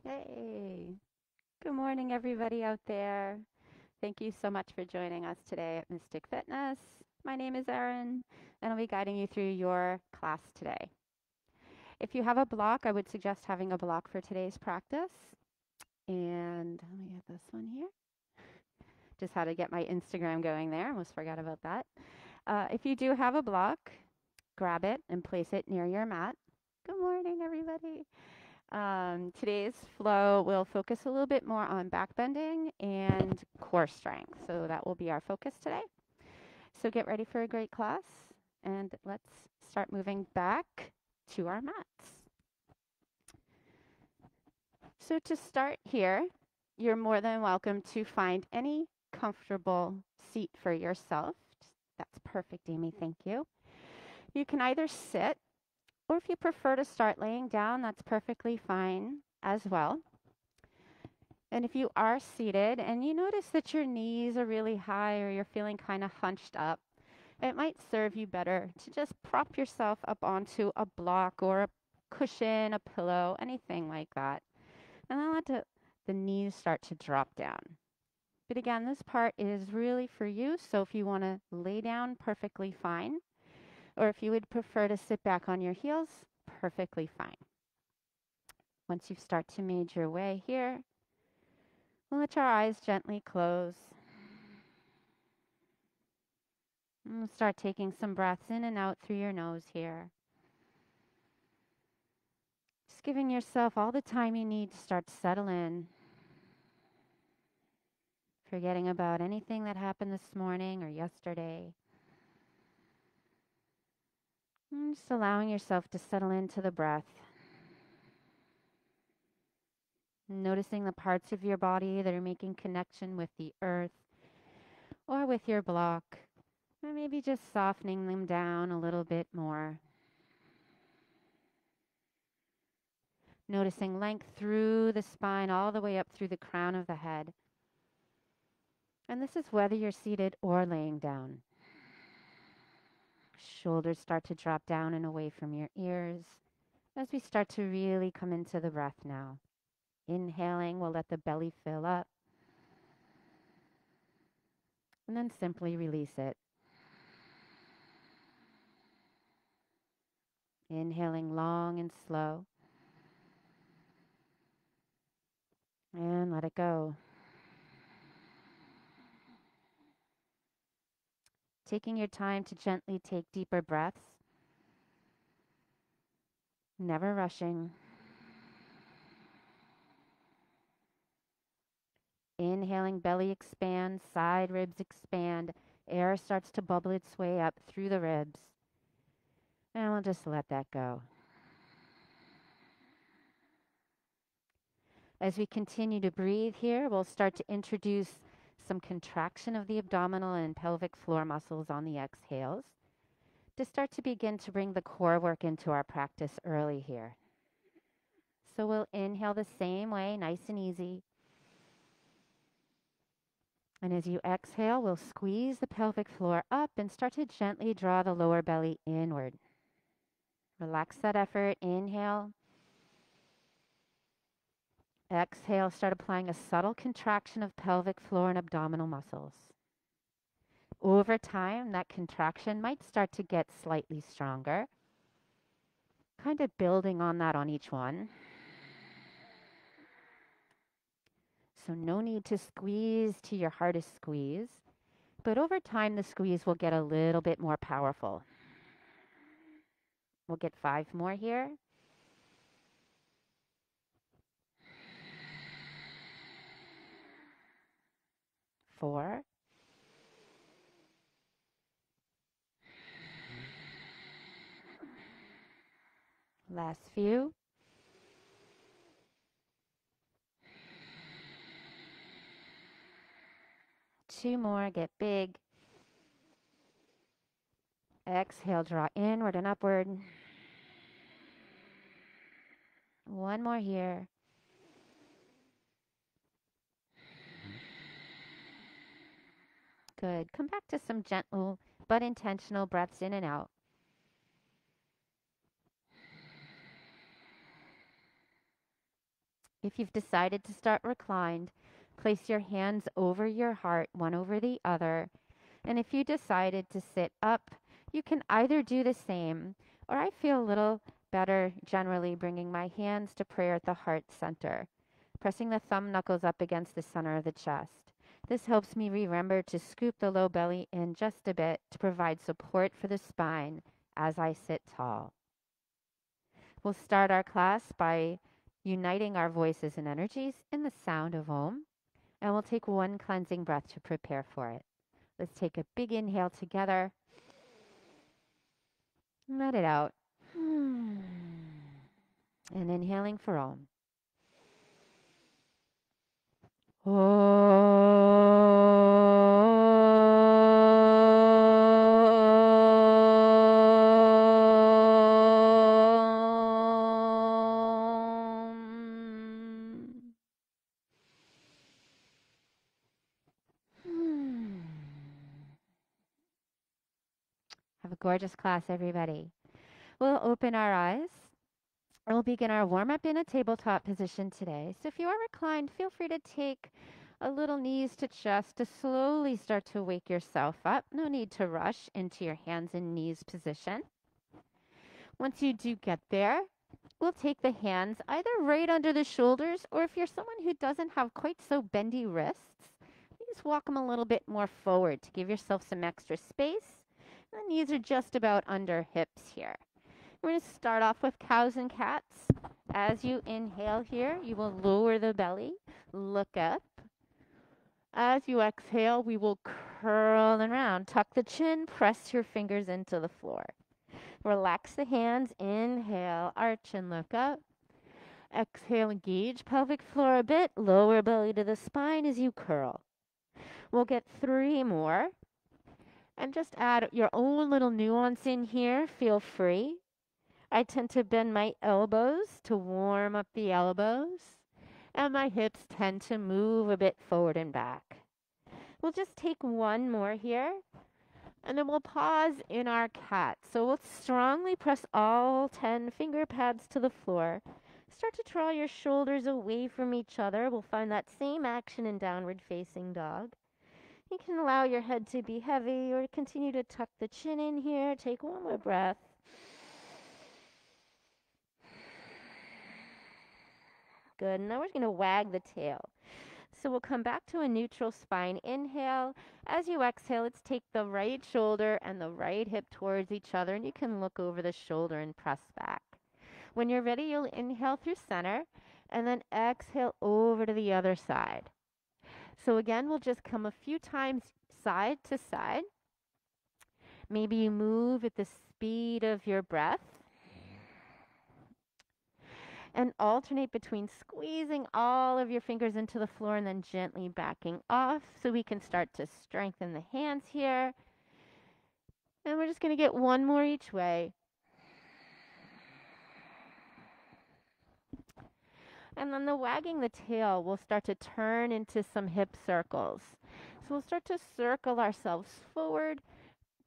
Hey, good morning, everybody out there. Thank you so much for joining us today at Mystic Fitness. My name is Erin, and I'll be guiding you through your class today. If you have a block, I would suggest having a block for today's practice. And let me get this one here. Just had to get my Instagram going there. Almost forgot about that. If you do have a block, grab it and place it near your mat. Good morning, everybody. Today's flow will focus a little bit more on back bending and core strength. So that will be our focus today. So get ready for a great class and let's start moving back to our mats. So to start here, you're more than welcome to find any comfortable seat for yourself. That's perfect, Amy. Thank you. You can either sit, or if you prefer to start laying down, that's perfectly fine as well. And if you are seated and you notice that your knees are really high or you're feeling kind of hunched up, it might serve you better to just prop yourself up onto a block or a cushion, a pillow, anything like that. And then let the knees start to drop down. But again, this part is really for you. So if you want to lay down, perfectly fine. Or if you would prefer to sit back on your heels, perfectly fine. Once you start to made your way here, we'll let our eyes gently close. And we'll start taking some breaths in and out through your nose here. Just giving yourself all the time you need to start to settle in. Forgetting about anything that happened this morning or yesterday. And just allowing yourself to settle into the breath. Noticing the parts of your body that are making connection with the earth or with your block. Or maybe just softening them down a little bit more. Noticing length through the spine all the way up through the crown of the head. And this is whether you're seated or laying down. Shoulders start to drop down and away from your ears as we start to really come into the breath now. Inhaling, we'll let the belly fill up. And then simply release it. Inhaling long and slow. And let it go. Taking your time to gently take deeper breaths. Never rushing. Inhaling, belly expands, side ribs expand. Air starts to bubble its way up through the ribs. And we'll just let that go. As we continue to breathe here, we'll start to introduce some contraction of the abdominal and pelvic floor muscles on the exhales to start to begin to bring the core work into our practice early here. So we'll inhale the same way, nice and easy. And as you exhale, we'll squeeze the pelvic floor up and start to gently draw the lower belly inward. Relax that effort. Inhale. Exhale, start applying a subtle contraction of pelvic floor and abdominal muscles. Over time, that contraction might start to get slightly stronger, kind of building on that on each one. So no need to squeeze to your hardest squeeze, but over time, the squeeze will get a little bit more powerful. We'll get 5 more here. 4. Last few. 2 more, get big. Exhale, draw inward and upward. 1 more here. Good. Come back to some gentle but intentional breaths in and out. If you've decided to start reclined, place your hands over your heart, one over the other. And if you decided to sit up, you can either do the same, or I feel a little better generally bringing my hands to prayer at the heart center, pressing the thumb knuckles up against the center of the chest. This helps me remember to scoop the low belly in just a bit to provide support for the spine as I sit tall. We'll start our class by uniting our voices and energies in the sound of Om, and we'll take one cleansing breath to prepare for it. Let's take a big inhale together. Let it out. And inhaling for Om. Have a gorgeous class, everybody. We'll open our eyes. We'll begin our warm-up in a tabletop position today. So if you are reclined, feel free to take a little knees to chest to slowly start to wake yourself up. No need to rush into your hands and knees position. Once you do get there, we'll take the hands either right under the shoulders, or if you're someone who doesn't have quite so bendy wrists, you just walk them a little bit more forward to give yourself some extra space. And the knees are just about under hips here. We're going to start off with cows and cats. As you inhale here, you will lower the belly, look up. As you exhale, we will curl around. Tuck the chin, press your fingers into the floor. Relax the hands, inhale, arch and look up. Exhale, engage pelvic floor a bit, lower belly to the spine as you curl. We'll get 3 more. And just add your own little nuance in here, feel free. I tend to bend my elbows to warm up the elbows, and my hips tend to move a bit forward and back. We'll just take 1 more here, and then we'll pause in our cat. So we'll strongly press all 10 finger pads to the floor. Start to draw your shoulders away from each other. We'll find that same action in downward facing dog. You can allow your head to be heavy or continue to tuck the chin in here. Take 1 more breath. Good. Now we're going to wag the tail. So we'll come back to a neutral spine. Inhale. As you exhale, let's take the right shoulder and the right hip towards each other, and you can look over the shoulder and press back. When you're ready, you'll inhale through center, and then exhale over to the other side. So again, we'll just come a few times side to side. Maybe you move at the speed of your breath. And alternate between squeezing all of your fingers into the floor and then gently backing off so we can start to strengthen the hands here. And we're just going to get 1 more each way. And then the wagging the tail will start to turn into some hip circles. So we'll start to circle ourselves forward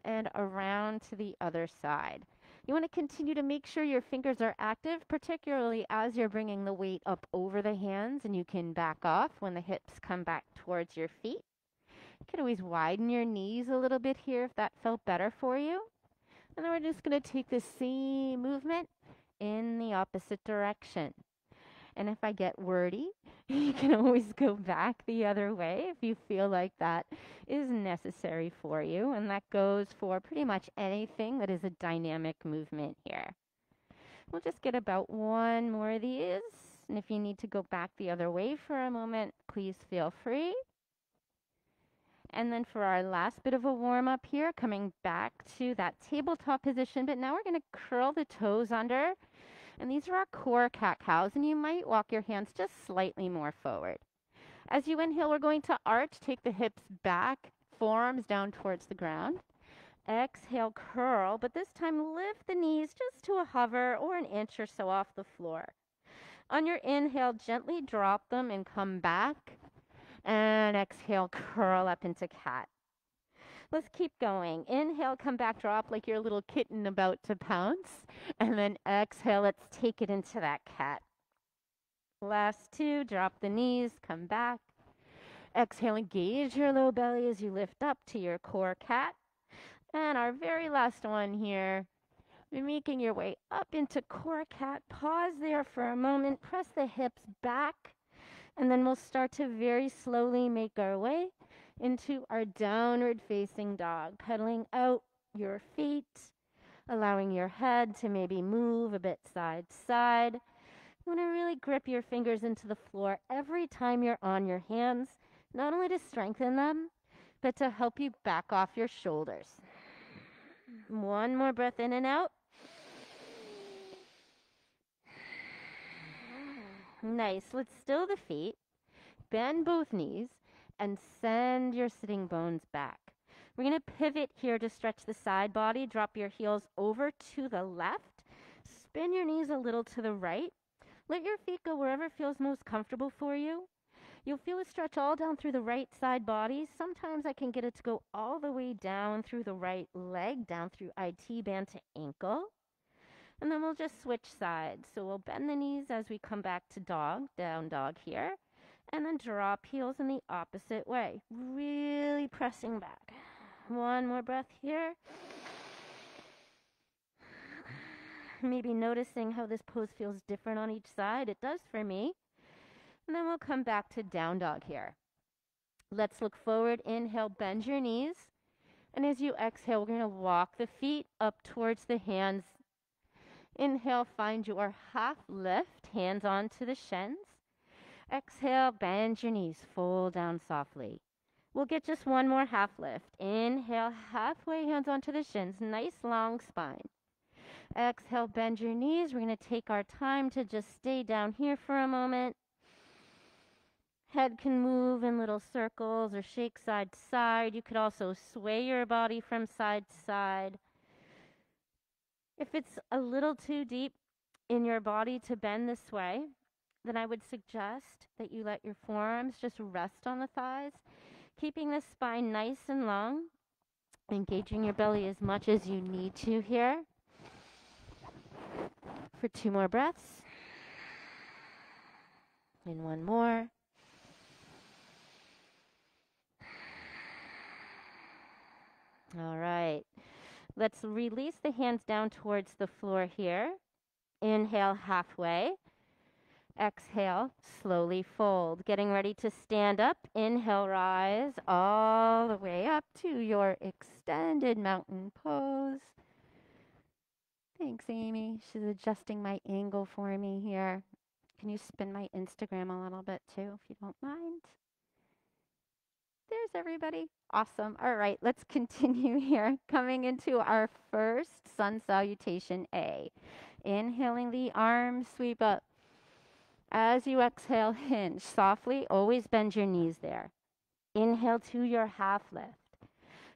and around to the other side. You want to continue to make sure your fingers are active, particularly as you're bringing the weight up over the hands, and you can back off when the hips come back towards your feet. You can always widen your knees a little bit here if that felt better for you. And then we're just going to take the same movement in the opposite direction. And if I get wordy, you can always go back the other way if you feel like that is necessary for you. And that goes for pretty much anything that is a dynamic movement here. We'll just get about 1 more of these. And if you need to go back the other way for a moment, please feel free. And then for our last bit of a warm up here, coming back to that tabletop position, but now we're going to curl the toes under. And these are our core cat-cows, and you might walk your hands just slightly more forward. As you inhale, we're going to arch, take the hips back, forearms down towards the ground. Exhale, curl, but this time lift the knees just to a hover or an inch or so off the floor. On your inhale, gently drop them and come back. And exhale, curl up into cat. Let's keep going. Inhale, come back, drop like you're a little kitten about to pounce. And then exhale, let's take it into that cat. Last two, drop the knees, come back. Exhale, engage your low belly as you lift up to your core cat. And our very last one here, you're making your way up into core cat. Pause there for a moment, press the hips back, and then we'll start to very slowly make our way into our downward facing dog, pedaling out your feet, allowing your head to maybe move a bit side to side. You want to really grip your fingers into the floor every time you're on your hands, not only to strengthen them, but to help you back off your shoulders. One more breath in and out. Nice. Let's still the feet. Bend both knees and send your sitting bones back. We're going to pivot here to stretch the side body. Drop your heels over to the left. Spin your knees a little to the right. Let your feet go wherever feels most comfortable for you. You'll feel a stretch all down through the right side body. Sometimes I can get it to go all the way down through the right leg, down through IT band to ankle. And then we'll just switch sides. So we'll bend the knees as we come back to dog, down dog here. And then drop heels in the opposite way. Really pressing back. One more breath here. Maybe noticing how this pose feels different on each side. It does for me. And then we'll come back to down dog here. Let's look forward. Inhale, bend your knees. And as you exhale, we're going to walk the feet up towards the hands. Inhale, find your half lift, hands onto the shins. Exhale, bend your knees, fold down softly. We'll get just one more half lift. Inhale, halfway, hands onto the shins, nice long spine. Exhale, bend your knees. We're going to take our time to just stay down here for a moment. Head can move in little circles or shake side to side. You could also sway your body from side to side. If it's a little too deep in your body to bend this way, then I would suggest that you let your forearms just rest on the thighs, keeping the spine nice and long, engaging your belly as much as you need to here. For two more breaths. And one more. All right. Let's release the hands down towards the floor here. Inhale halfway. Exhale, slowly fold. Getting ready to stand up. Inhale, rise all the way up to your extended mountain pose. Thanks, Amy. She's adjusting my angle for me here. Can you spin my Instagram a little bit too, if you don't mind? There's everybody. Awesome. All right, let's continue here. Coming into our first sun salutation A. Inhaling the arms, sweep up. As you exhale, hinge softly. Always bend your knees there. Inhale to your half lift.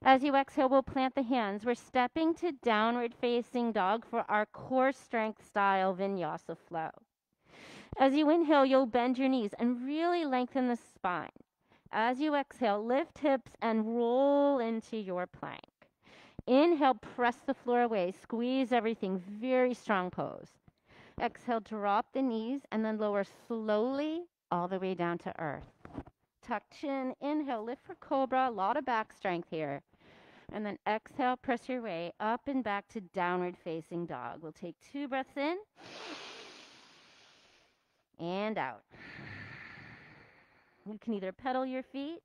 As you exhale, we'll plant the hands. We're stepping to downward facing dog for our core strength style vinyasa flow. As you inhale, you'll bend your knees and really lengthen the spine. As you exhale, lift hips and roll into your plank. Inhale, press the floor away. Squeeze everything. Very strong pose. Exhale, drop the knees and then lower slowly all the way down to earth. Tuck chin. Inhale, lift for cobra. A lot of back strength here. And then exhale, press your way up and back to downward facing dog. We'll take 2 breaths in and out. You can either pedal your feet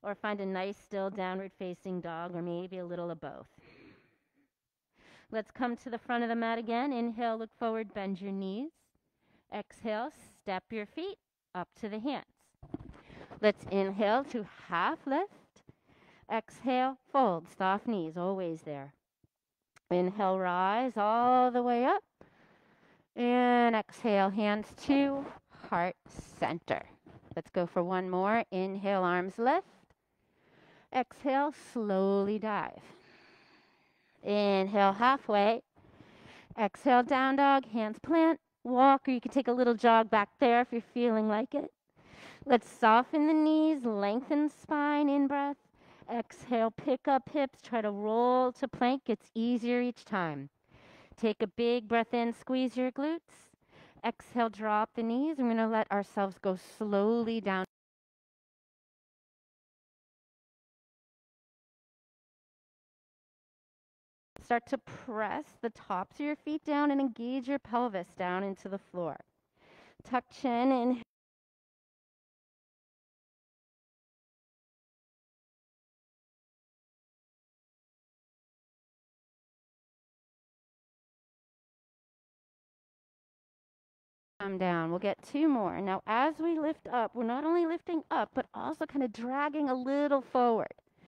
or find a nice still downward facing dog, or maybe a little of both. Let's come to the front of the mat again. Inhale, look forward, bend your knees. Exhale, step your feet up to the hands. Let's inhale to half lift. Exhale, fold, soft knees, always there. Inhale, rise all the way up. And exhale, hands to heart center. Let's go for one more. Inhale, arms lift. Exhale, slowly dive. Inhale, halfway. Exhale, down dog, hands plant. Walk, or you can take a little jog back there if you're feeling like it. Let's soften the knees, lengthen spine, in-breath. Exhale, pick up hips, try to roll to plank. It's easier each time. Take a big breath in, squeeze your glutes. exhale, drop the knees. We're going to let ourselves go slowly down. Start to press the tops of your feet down and engage your pelvis down into the floor. Tuck chin and come down. We'll get 2 more. Now, as we lift up, we're not only lifting up, but also kind of dragging a little forward.